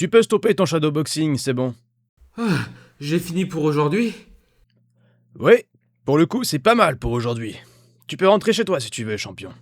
Tu peux stopper ton shadowboxing, c'est bon. Ah, j'ai fini pour aujourd'hui. Oui, pour le coup, c'est pas mal pour aujourd'hui. Tu peux rentrer chez toi si tu veux, champion.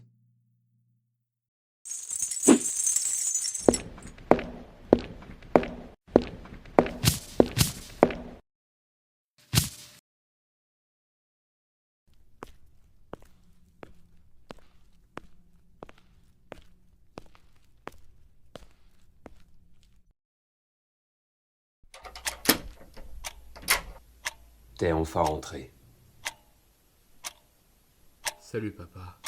T'es enfin rentré. Salut papa.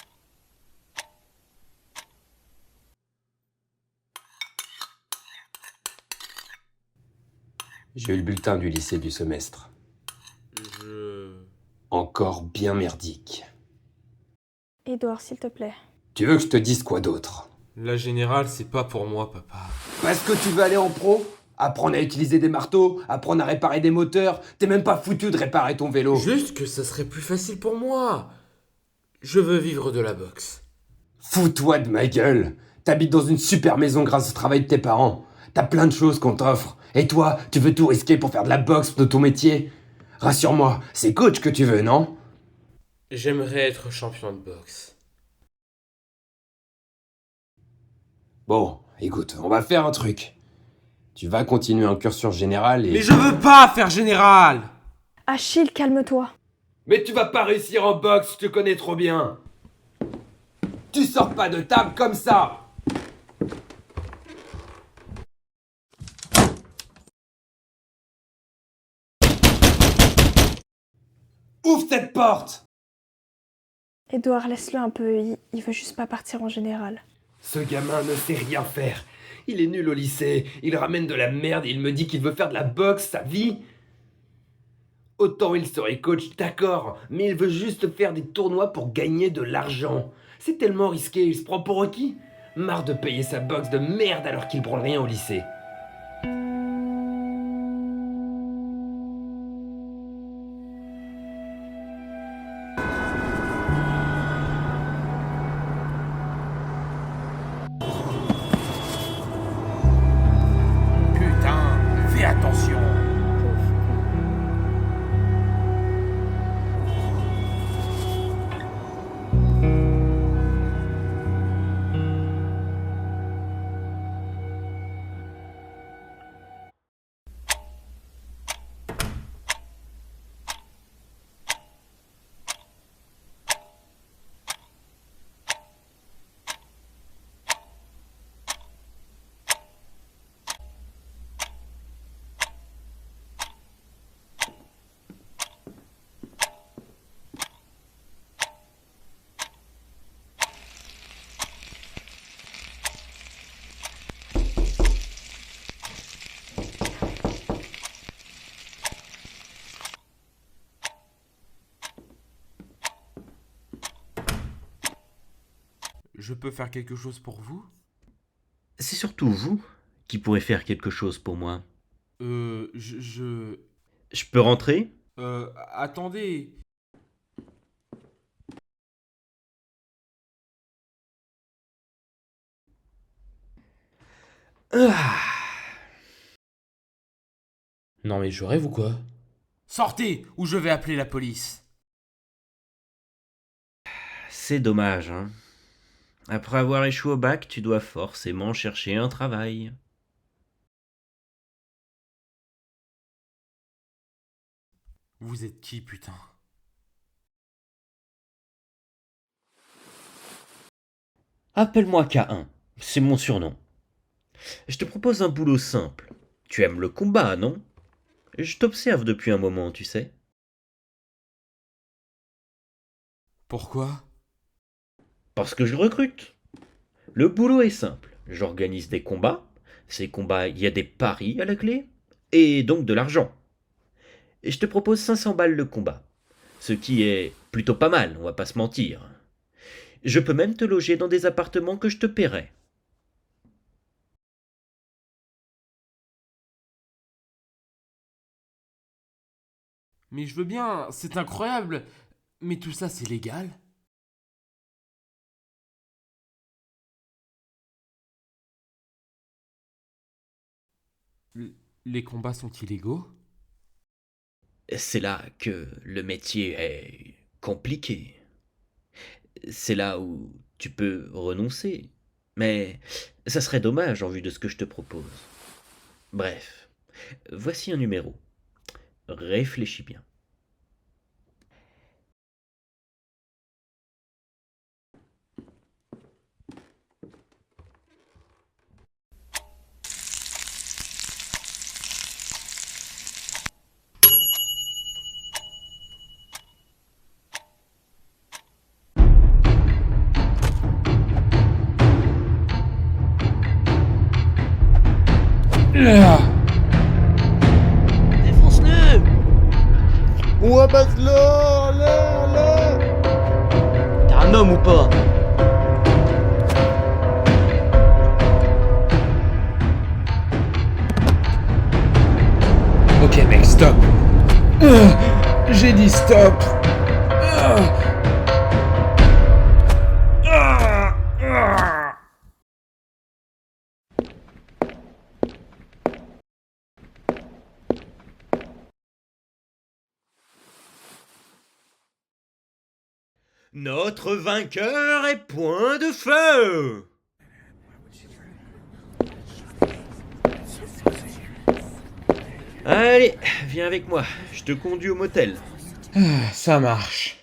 J'ai eu le bulletin du lycée du semestre. Je... Encore bien merdique. Édouard, s'il te plaît. Tu veux que je te dise quoi d'autre? La générale, c'est pas pour moi, papa. Parce que tu veux aller en pro? Apprendre à utiliser des marteaux, apprendre à réparer des moteurs, t'es même pas foutu de réparer ton vélo. Juste que ça serait plus facile pour moi. Je veux vivre de la boxe. Fous-toi de ma gueule. T'habites dans une super maison grâce au travail de tes parents. T'as plein de choses qu'on t'offre. Et toi, tu veux tout risquer pour faire de la boxe de ton métier? Rassure-moi, c'est coach que tu veux, non? J'aimerais être champion de boxe. Bon, écoute, on va faire un truc. Tu vas continuer un cursus général et... Mais je veux pas faire général. Achille, calme-toi. Mais tu vas pas réussir en boxe, je te connais trop bien. Tu sors pas de table comme ça. Ouvre cette porte. Édouard, laisse-le un peu, il veut juste pas partir en général. Ce gamin ne sait rien faire. Il est nul au lycée, il ramène de la merde et il me dit qu'il veut faire de la boxe sa vie. Autant il serait coach, d'accord, mais il veut juste faire des tournois pour gagner de l'argent. C'est tellement risqué, il se prend pour qui? Marre de payer sa boxe de merde alors qu'il branle rien au lycée. Putain, fais attention. Je peux faire quelque chose pour vous? C'est surtout vous qui pourrez faire quelque chose pour moi. Je... Je peux rentrer? Attendez. Non mais je rêve ou quoi? Sortez, ou je vais appeler la police. C'est dommage, hein. Après avoir échoué au bac, tu dois forcément chercher un travail. Vous êtes qui, putain? Appelle-moi K1, c'est mon surnom. Je te propose un boulot simple. Tu aimes le combat, non? Je t'observe depuis un moment, tu sais. Pourquoi? Parce que je recrute. Le boulot est simple. J'organise des combats. Ces combats, il y a des paris à la clé. Et donc de l'argent. Et je te propose 500 balles le combat. Ce qui est plutôt pas mal, on va pas se mentir. Je peux même te loger dans des appartements que je te paierai. Mais je veux bien, c'est incroyable. Mais tout ça, c'est légal? Les combats sont illégaux? C'est là que le métier est compliqué. C'est là où tu peux renoncer. Mais ça serait dommage en vue de ce que je te propose. Bref, voici un numéro. Réfléchis bien. Défonce-le! Ouais, passe-le, là. T'es un homme ou pas? Ok mec, stop. J'ai dit stop. Notre vainqueur est Point de Feu! Allez, viens avec moi, je te conduis au motel. Ça marche.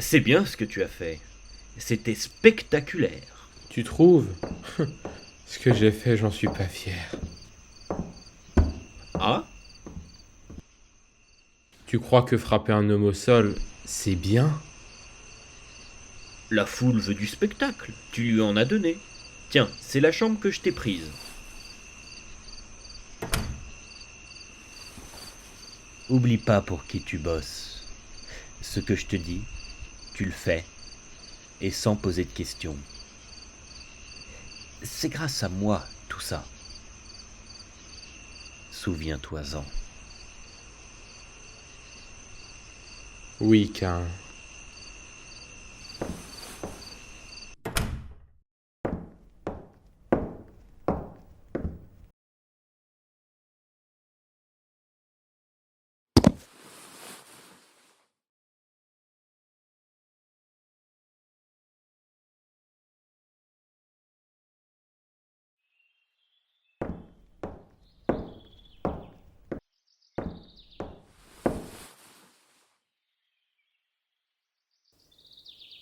C'est bien ce que tu as fait. C'était spectaculaire. Tu trouves? Ce que j'ai fait, j'en suis pas fier. Ah? Tu crois que frapper un homme au sol, c'est bien? La foule veut du spectacle. Tu lui en as donné. Tiens, c'est la chambre que je t'ai prise. Oublie pas pour qui tu bosses. Ce que je te dis, tu le fais, et sans poser de questions. C'est grâce à moi, tout ça. Souviens-toi-en. Oui, Cain.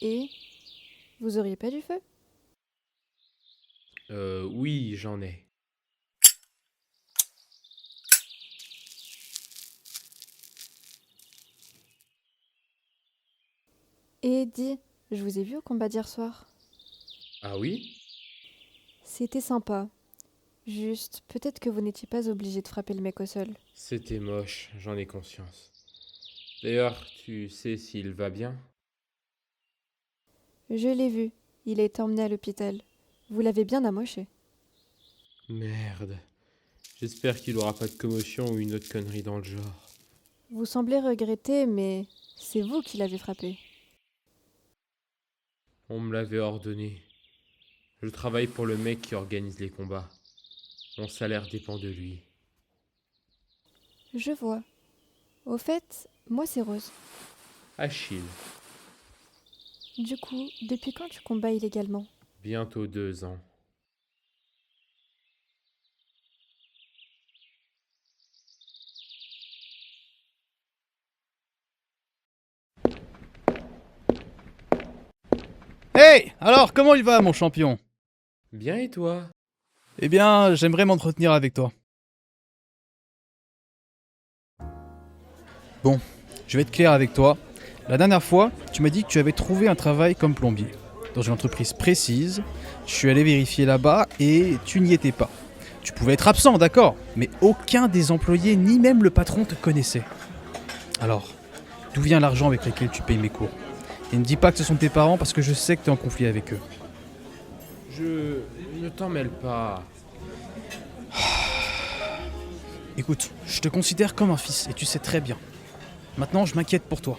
Et vous auriez pas du feu? Oui, j'en ai. Et dis, je vous ai vu au combat d'hier soir. Ah oui? C'était sympa. Juste, peut-être que vous n'étiez pas obligé de frapper le mec au sol. C'était moche, j'en ai conscience. D'ailleurs, tu sais s'il va bien? Je l'ai vu, il a été emmené à l'hôpital. Vous l'avez bien amoché. Merde. J'espère qu'il aura pas de commotion ou une autre connerie dans le genre. Vous semblez regretter, mais c'est vous qui l'avez frappé. On me l'avait ordonné. Je travaille pour le mec qui organise les combats. Mon salaire dépend de lui. Je vois. Au fait, moi c'est Rose. Achille, Du coup, depuis quand tu combats illégalement? bientôt 2 ans. Hey! Alors, comment il va, mon champion? Bien et toi? Eh bien, j'aimerais m'entretenir avec toi. Bon, je vais être clair avec toi. La dernière fois, tu m'as dit que tu avais trouvé un travail comme plombier. dans une entreprise précise. Je suis allé vérifier là-bas et tu n'y étais pas. Tu pouvais être absent, d'accord, mais aucun des employés, ni même le patron te connaissait. Alors, d'où vient l'argent avec lequel tu payes mes cours? Et ne dis pas que ce sont tes parents parce que je sais que tu es en conflit avec eux. Ne t'en mêle pas. Écoute, je te considère comme un fils et tu sais très bien. Maintenant, je m'inquiète pour toi.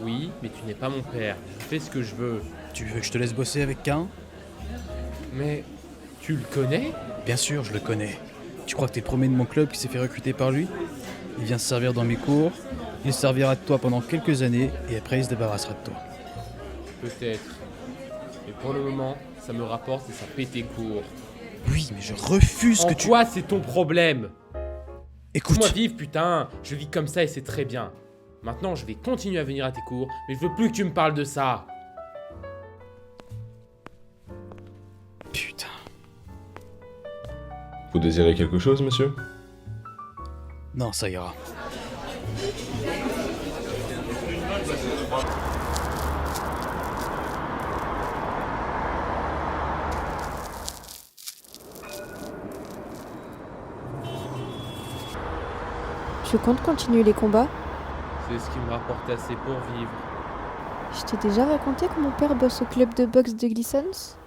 Oui, mais tu n'es pas mon père. Je fais ce que je veux. Tu veux que je te laisse bosser avec Cain? Mais tu le connais? Bien sûr, je le connais. Tu crois que t'es le premier de mon club qui s'est fait recruter par lui? Il vient se servir dans mes cours, il se servira de toi pendant quelques années et après il se débarrassera de toi. Peut-être. Mais pour le moment, ça me rapporte et ça paie tes cours. Oui, mais je refuse En que tu... quoi c'est ton problème? Écoute, Laisse-moi vivre, putain. Je vis comme ça et c'est très bien. Maintenant, je vais continuer à venir à tes cours, mais je veux plus que tu me parles de ça. putain. Vous désirez quelque chose, monsieur? Non, ça ira. Tu comptes continuer les combats? C'est ce qui me rapporte assez pour vivre. Je t'ai déjà raconté que mon père bosse au club de boxe de Glissons?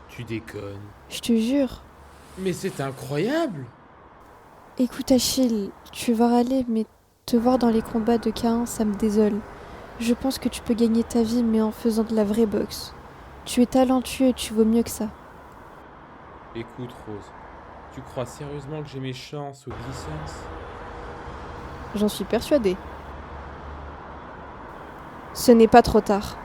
Tu déconnes. Je te jure. Mais c'est incroyable. Écoute Achille, tu vas râler, mais te voir dans les combats de Cain, ça me désole. Je pense que tu peux gagner ta vie, mais en faisant de la vraie boxe. Tu es talentueux et tu vaux mieux que ça. Écoute, Rose, tu crois sérieusement que j'ai mes chances au Glissons? J'en suis persuadée. Ce n'est pas trop tard.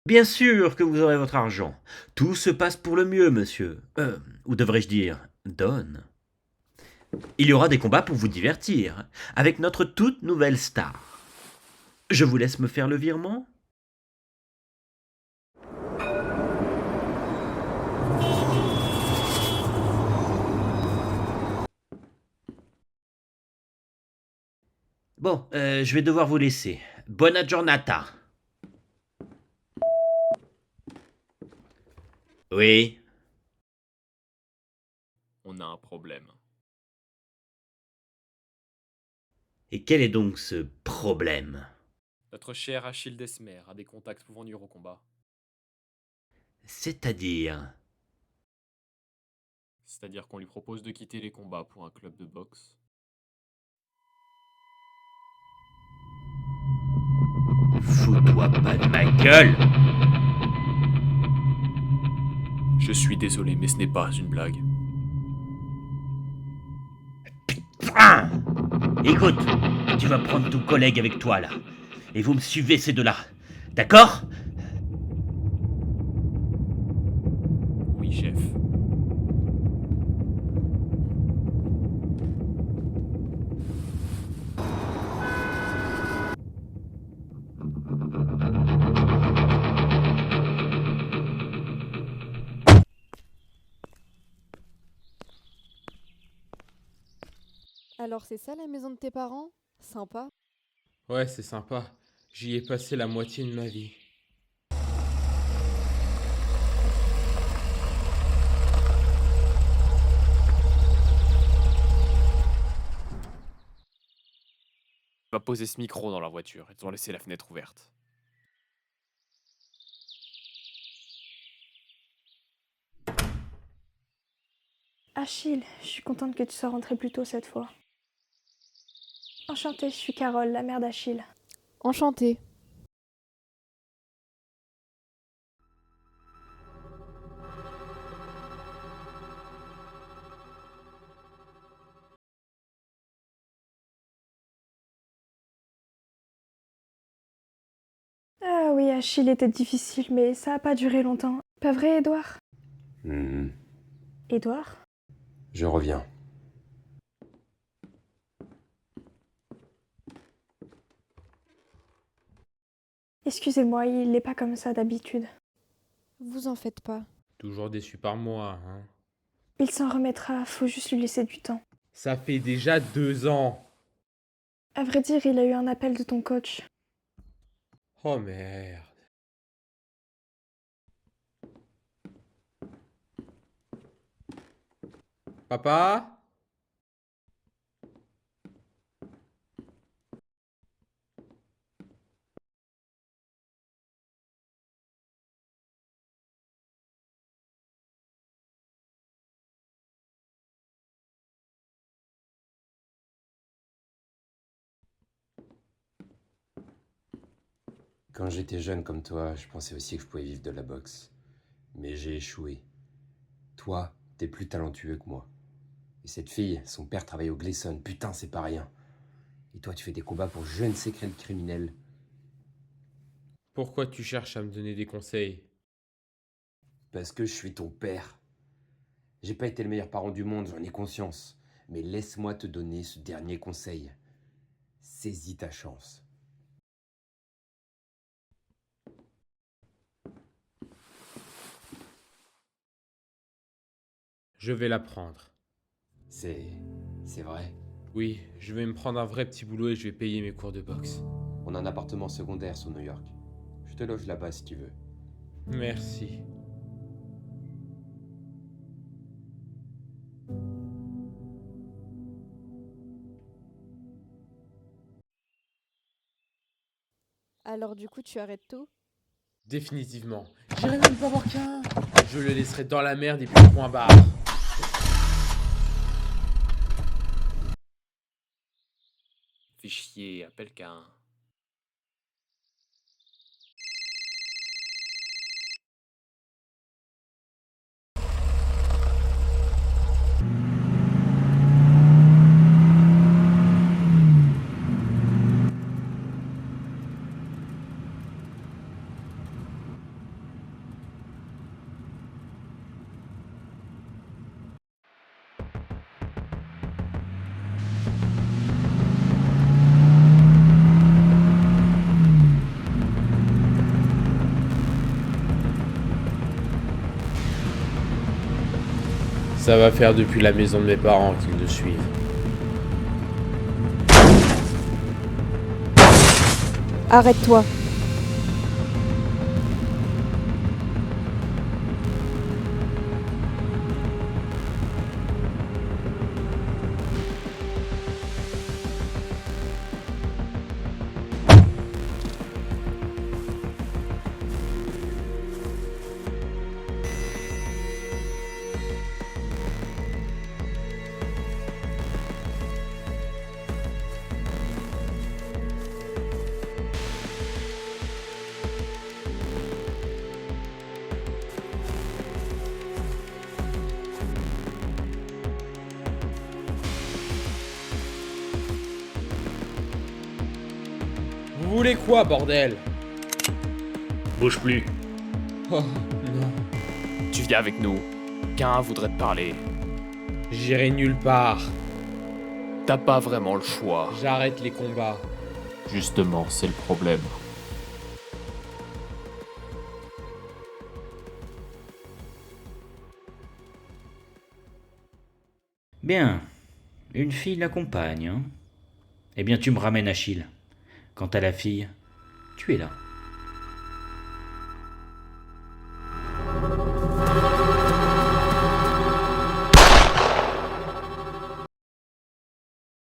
Bien sûr que vous aurez votre argent. Tout se passe pour le mieux, monsieur. Ou devrais-je dire, Don. Il y aura des combats pour vous divertir, avec notre toute nouvelle star. Je vous laisse me faire le virement? Bon, je vais devoir vous laisser. Buona giornata. Oui. On a un problème. Et quel est donc ce problème? Notre cher Achille Desmer a des contacts pouvant nuire au combat. C'est-à-dire? C'est-à-dire qu'on lui propose de quitter les combats pour un club de boxe. Fous-toi pas de ma gueule! Je suis désolé, mais ce n'est pas une blague. Putain! Écoute, tu vas prendre ton collègue avec toi là. Et vous me suivez ces deux-là. D'accord? Oui, chef. Alors c'est ça la maison de tes parents? Sympa. Ouais, c'est sympa. J'y ai passé la moitié de ma vie. On va poser ce micro dans leur voiture. Ils ont laissé la fenêtre ouverte. Achille, je suis contente que tu sois rentré plus tôt cette fois. Enchantée, je suis Carole, la mère d'Achille. Enchantée. Ah oui, Achille était difficile, mais ça a pas duré longtemps. Pas vrai, Édouard? Édouard? Je reviens. Excusez-moi, il n'est pas comme ça d'habitude. Vous en faites pas. Toujours déçu par moi, hein. Il s'en remettra, faut juste lui laisser du temps. Ça fait déjà 2 ans. À vrai dire, il a eu un appel de ton coach. Oh merde. Papa? Quand j'étais jeune comme toi, je pensais aussi que je pouvais vivre de la boxe. Mais j'ai échoué. Toi, t'es plus talentueux que moi. Et cette fille, son père travaille au Gleason. Putain, c'est pas rien. Et toi, tu fais des combats pour je ne sais quel criminel. Pourquoi tu cherches à me donner des conseils? Parce que je suis ton père. J'ai pas été le meilleur parent du monde, j'en ai conscience. Mais laisse-moi te donner ce dernier conseil. Saisis ta chance. Je vais la prendre. C'est vrai. Oui, je vais me prendre un vrai petit boulot et je vais payer mes cours de boxe. On a un appartement secondaire sur New York. Je te loge là-bas si tu veux. Merci. Alors du coup, tu arrêtes tout? Définitivement. J'irai même pas voir qu'un. Je le laisserai dans la merde et puis point barre. Fais chier, appelle qu'un. Ça va faire depuis la maison de mes parents qu'ils me suivent. Arrête-toi. Vous voulez quoi, bordel? Bouge plus. Oh, non. Tu viens avec nous. Qu'un voudrait te parler. J'irai nulle part. T'as pas vraiment le choix. J'arrête les combats. Justement, c'est le problème. Bien, une fille l'accompagne, hein. Eh bien, tu me ramènes Achille. Quant à la fille, tu es là.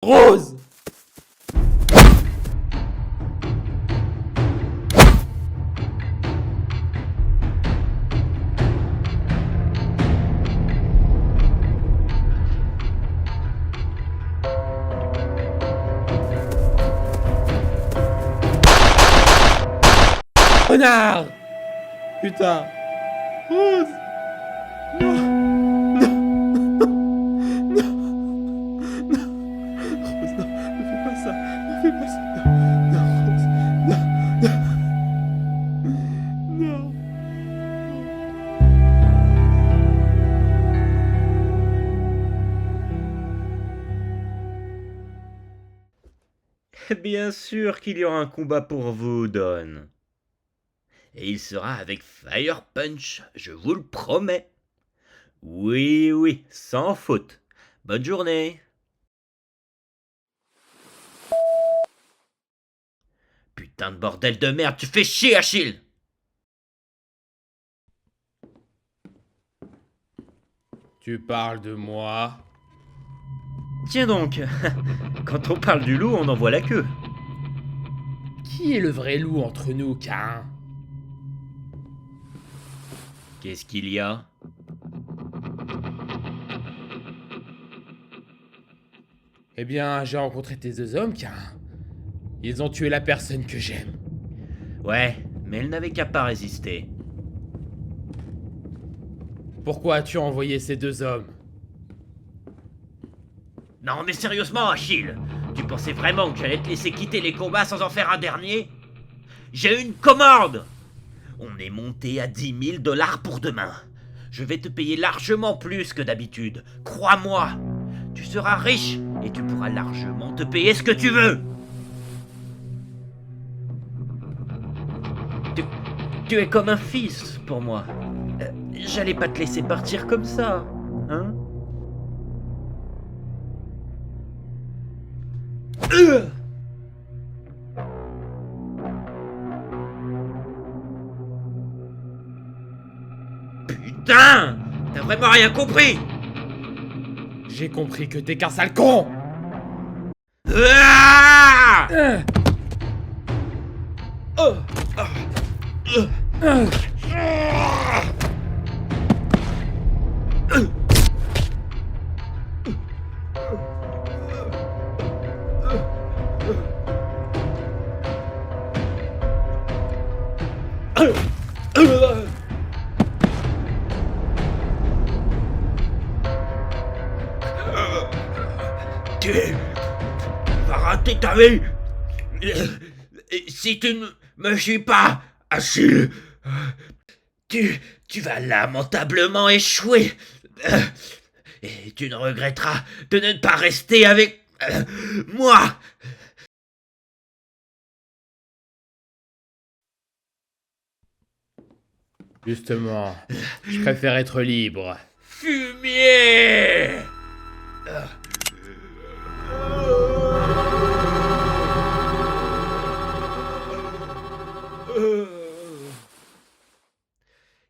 Rose! Renard! Putain! Rose! Non! Rose, non, ne fais pas ça! Ne fais pas ça! Non, Rose! Non! Non! Bien sûr qu'il y aura un combat pour vous, Don. Et il sera avec Fire Punch, je vous le promets. Oui, oui, sans faute. Bonne journée. Putain de bordel de merde, tu fais chier, Achille! Tu parles de moi? Tiens donc, quand on parle du loup, on en voit la queue. Qui est le vrai loup entre nous, Cain? Qu'est-ce qu'il y a? Eh bien, j'ai rencontré tes deux hommes, Cain. Ils ont tué la personne que j'aime. Ouais, mais elle n'avait qu'à pas résister. Pourquoi as-tu envoyé ces deux hommes? Non mais sérieusement, Achille, tu pensais vraiment que j'allais te laisser quitter les combats sans en faire un dernier? J'ai une commande! On est monté à 10 000 $ pour demain. Je vais te payer largement plus que d'habitude. Crois-moi. Tu seras riche et tu pourras largement te payer ce que tu veux. Tu es comme un fils pour moi. J'allais pas te laisser partir comme ça, hein? Putain! T'as vraiment rien compris? J'ai compris que t'es qu'un sale con! Ah! Tu vas rater ta vie si tu ne me suis pas, Achille. Tu vas lamentablement échouer. Et tu ne regretteras de ne pas rester avec moi. Justement, je préfère être libre. Fumier!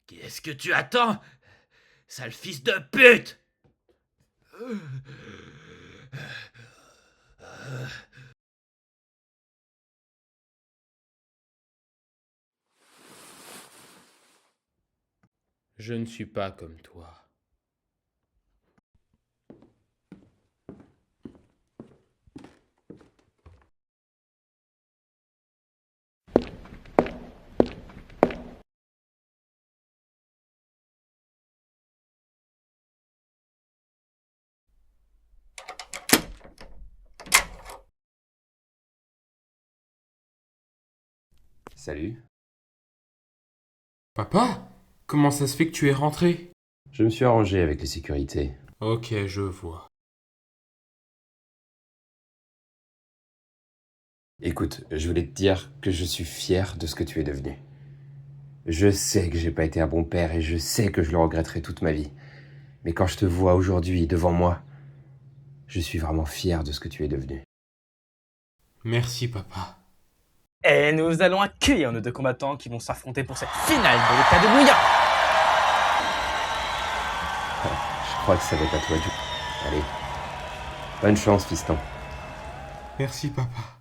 Qu'est-ce que tu attends, sale fils de pute? Je ne suis pas comme toi. Salut. Papa? Comment ça se fait que tu es rentré? Je me suis arrangé avec les sécurités. Ok, je vois. Écoute, je voulais te dire que je suis fier de ce que tu es devenu. Je sais que j'ai pas été un bon père et je sais que je le regretterai toute ma vie. Mais quand je te vois aujourd'hui devant moi, je suis vraiment fier de ce que tu es devenu. Merci, papa. Et nous allons accueillir nos deux combattants qui vont s'affronter pour cette finale de l'État de New York. Je crois que ça va être à toi de jouer. Allez, bonne chance, fiston. Merci, papa.